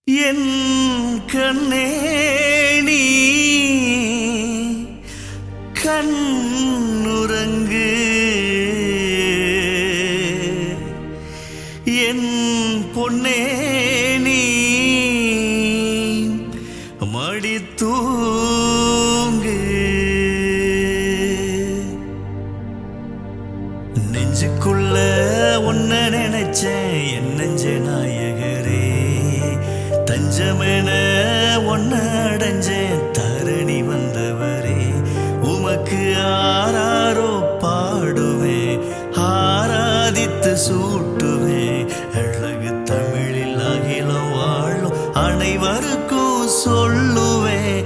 என் கண்ணே நீ கண்ணுறங்கு, என் பொன்னே நீ மடித்தூங்கு. நெஞ்சுக்குள்ள ஒன்ன நினைச்சேன் என் நெஞ்ச நாயகரே, தஞ்சமென ஒன்ன அடைஞ்சேன் தரணி வந்தவரே. உமக்கு ஆராரோ பாடுவேன், ஆராதித்து சூட்டுவேன். அழகு தமிழில் அகிலம் வாழும் அனைவருக்கும் சொல்லுவேன்.